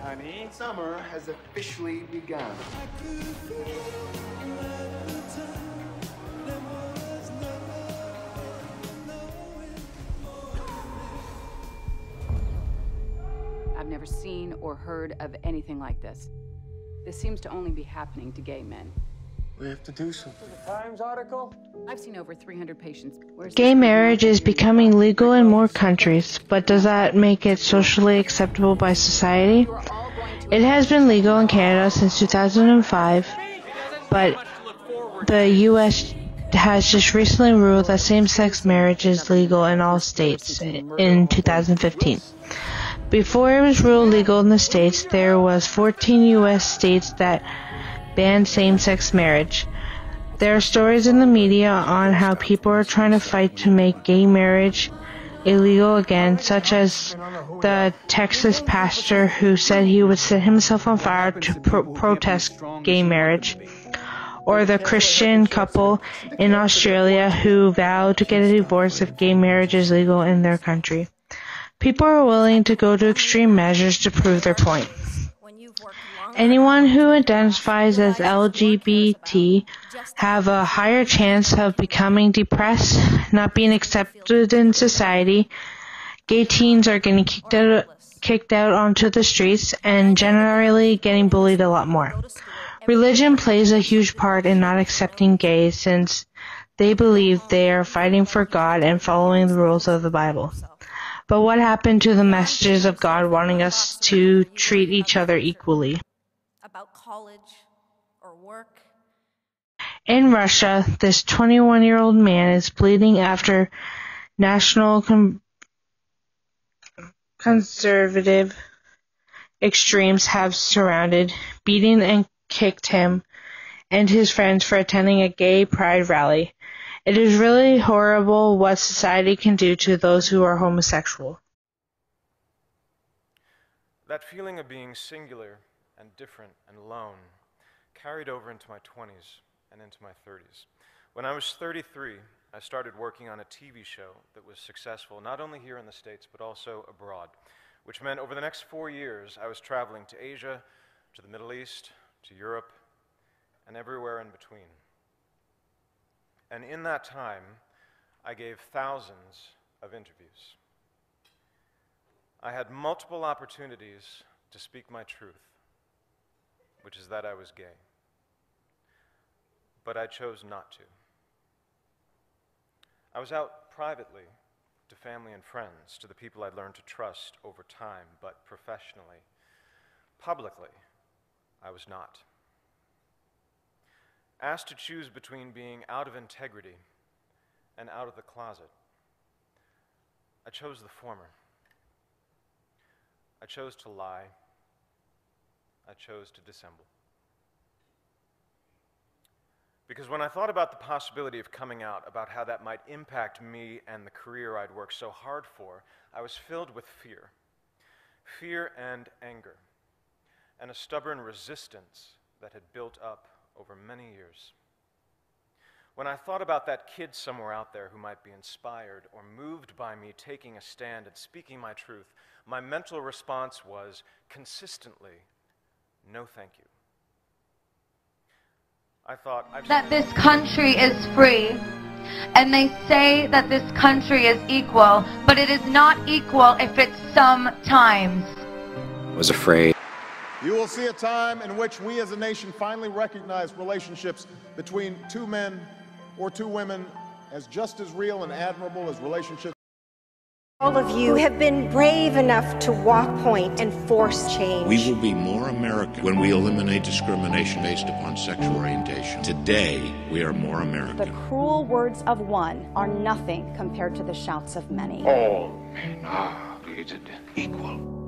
honey. Summer has officially begun. I've never seen or heard of anything like this. This seems to only be happening to gay men. We have to do something. The Times article? I've seen over 300 patients. Gay marriage is becoming legal in more countries, but does that make it socially acceptable by society? It has been legal in Canada since 2005, but the U.S. has just recently ruled that same-sex marriage is legal in all states in 2015. Before it was ruled legal in the states, there was 14 U.S. states that banned same-sex marriage. There are stories in the media on how people are trying to fight to make gay marriage illegal again, such as the Texas pastor who said he would set himself on fire to protest gay marriage, or the Christian couple in Australia who vowed to get a divorce if gay marriage is legal in their country. People are willing to go to extreme measures to prove their point. Anyone who identifies as LGBT have a higher chance of becoming depressed, not being accepted in society. Gay teens are getting kicked out onto the streets and generally getting bullied a lot more. Religion plays a huge part in not accepting gays since they believe they are fighting for God and following the rules of the Bible. But what happened to the messages of God wanting us to treat each other equally? About college or work. In Russia, this 21-year-old man is bleeding after national conservative extremes have surrounded, beaten and kicked him and his friends for attending a gay pride rally. It is really horrible what society can do to those who are homosexual. That feeling of being singular and different and alone carried over into my 20s and into my 30s. When I was 33, I started working on a TV show that was successful not only here in the States but also abroad, which meant over the next 4 years I was traveling to Asia, to the Middle East, to Europe, and everywhere in between. And in that time, I gave thousands of interviews. I had multiple opportunities to speak my truth, which is that I was gay. But I chose not to. I was out privately to family and friends, to the people I'd learned to trust over time, but professionally, publicly, I was not. Asked to choose between being out of integrity and out of the closet, I chose the former. I chose to lie. I chose to dissemble. Because when I thought about the possibility of coming out, about how that might impact me and the career I'd worked so hard for, I was filled with fear. Fear and anger, and a stubborn resistance that had built up over many years. When I thought about that kid somewhere out there who might be inspired or moved by me taking a stand and speaking my truth, my mental response was consistently, no thank you. I thought that this country is free, and they say that this country is equal, but it is not equal if it's sometimes. I was afraid. You will see a time in which we as a nation finally recognize relationships between two men or two women as just as real and admirable as relationships. All of you have been brave enough to walk point and force change. We will be more American when we eliminate discrimination based upon sexual orientation. Today, we are more American. The cruel words of one are nothing compared to the shouts of many. All men are created equal.